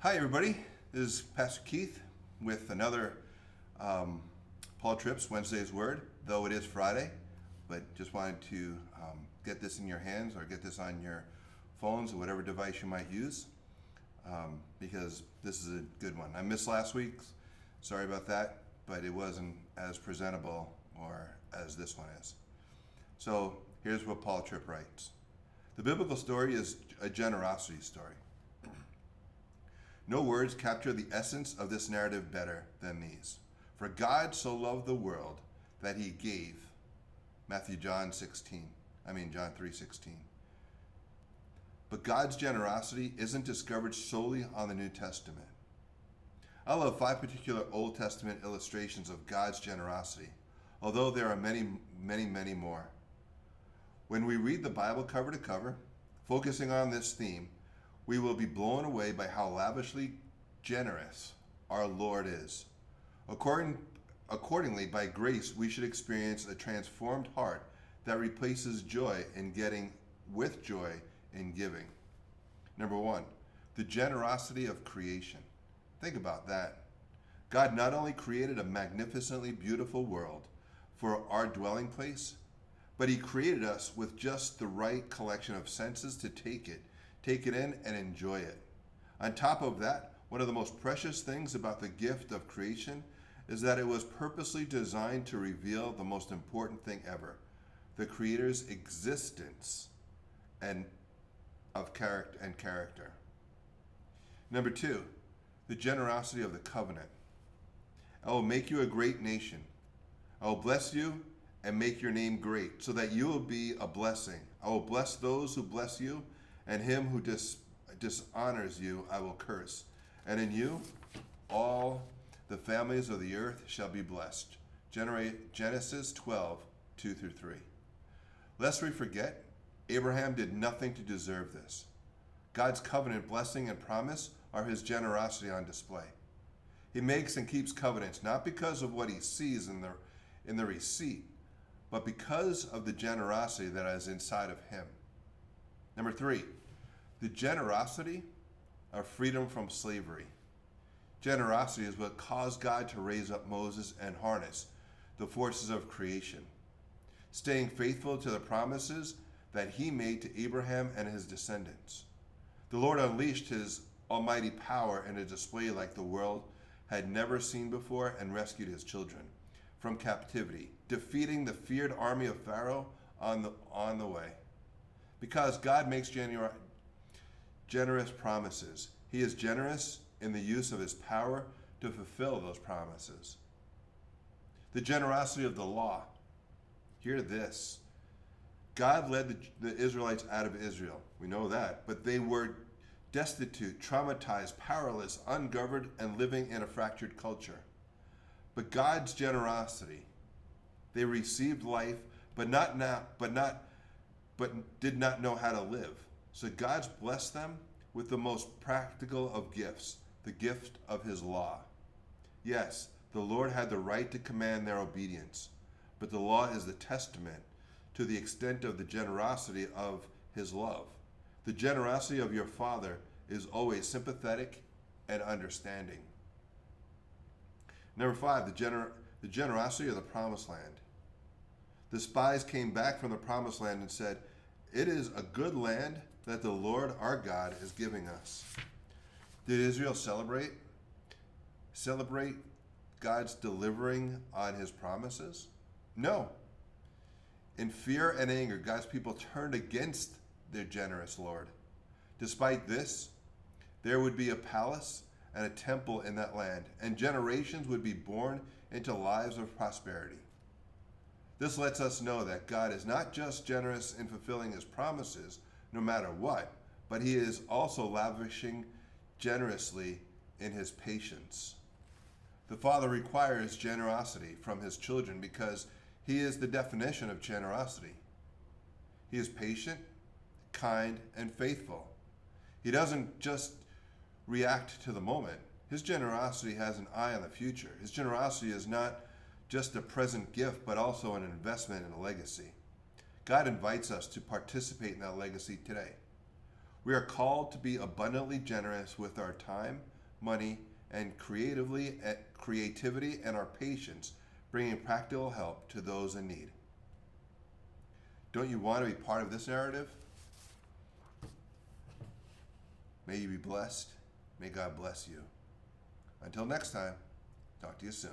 Hi, everybody. This is Pastor Keith with another Paul Tripp's Wednesday's Word, though it is Friday, but just wanted to get this in your hands or get this on your phones or whatever device you might use because this is a good one. I missed last week's. Sorry about that, but it wasn't as presentable or as this one is. So here's what Paul Tripp writes. The biblical story is a generosity story. No words capture the essence of this narrative better than these. For God so loved the world that he gave, John 3:16. But God's generosity isn't discovered solely on the New Testament. I love 5 particular Old Testament illustrations of God's generosity, although there are many, many, many more. When we read the Bible cover to cover, focusing on this theme, we will be blown away by how lavishly generous our Lord is. Accordingly, by grace, we should experience a transformed heart that replaces joy in getting with joy in giving. Number 1, the generosity of creation. Think about that. God not only created a magnificently beautiful world for our dwelling place, but he created us with just the right collection of senses to take it in and enjoy it. On top of that, one of the most precious things about the gift of creation is that it was purposely designed to reveal the most important thing ever, the Creator's existence and character. Number 2, the generosity of the covenant. I will make you a great nation. I will bless you and make your name great, so that you will be a blessing. I will bless those who bless you, and him who dishonors you I will curse. And in you all the families of the earth shall be blessed. Genesis 12:2-3. Lest we forget, Abraham did nothing to deserve this. God's covenant blessing and promise are his generosity on display. He makes and keeps covenants not because of what he sees in the receipt, but because of the generosity that is inside of him. Number 3, the generosity of freedom from slavery. Generosity is what caused God to raise up Moses and harness the forces of creation, staying faithful to the promises that he made to Abraham and his descendants. The Lord unleashed his almighty power in a display like the world had never seen before and rescued his children from captivity, defeating the feared army of Pharaoh on the way. Because God makes generous promises, he is generous in the use of his power to fulfill those promises. The generosity of the law. Hear this. God led the Israelites out of Israel. We know that. But they were destitute, traumatized, powerless, ungoverned, and living in a fractured culture. But God's generosity, they received life, but did not know how to live. So God's blessed them with the most practical of gifts, the gift of his law. Yes, the Lord had the right to command their obedience, but the law is the testament to the extent of the generosity of his love. The generosity of your Father is always sympathetic and understanding. Number 5, the generosity of the promised land. The spies came back from the promised land and said, "It is a good land that the Lord our God is giving us." Did Israel celebrate God's delivering on his promises? No. In fear and anger, God's people turned against their generous Lord. Despite this, there would be a palace and a temple in that land, and generations would be born into lives of prosperity. This lets us know that God is not just generous in fulfilling his promises, no matter what, but he is also lavishing generously in his patience. The Father requires generosity from his children because he is the definition of generosity. He is patient, kind, and faithful. He doesn't just react to the moment. His generosity has an eye on the future. His generosity is not just a present gift, but also an investment in a legacy. God invites us to participate in that legacy today. We are called to be abundantly generous with our time, money, and creativity and our patience, bringing practical help to those in need. Don't you want to be part of this narrative? May you be blessed. May God bless you. Until next time, talk to you soon.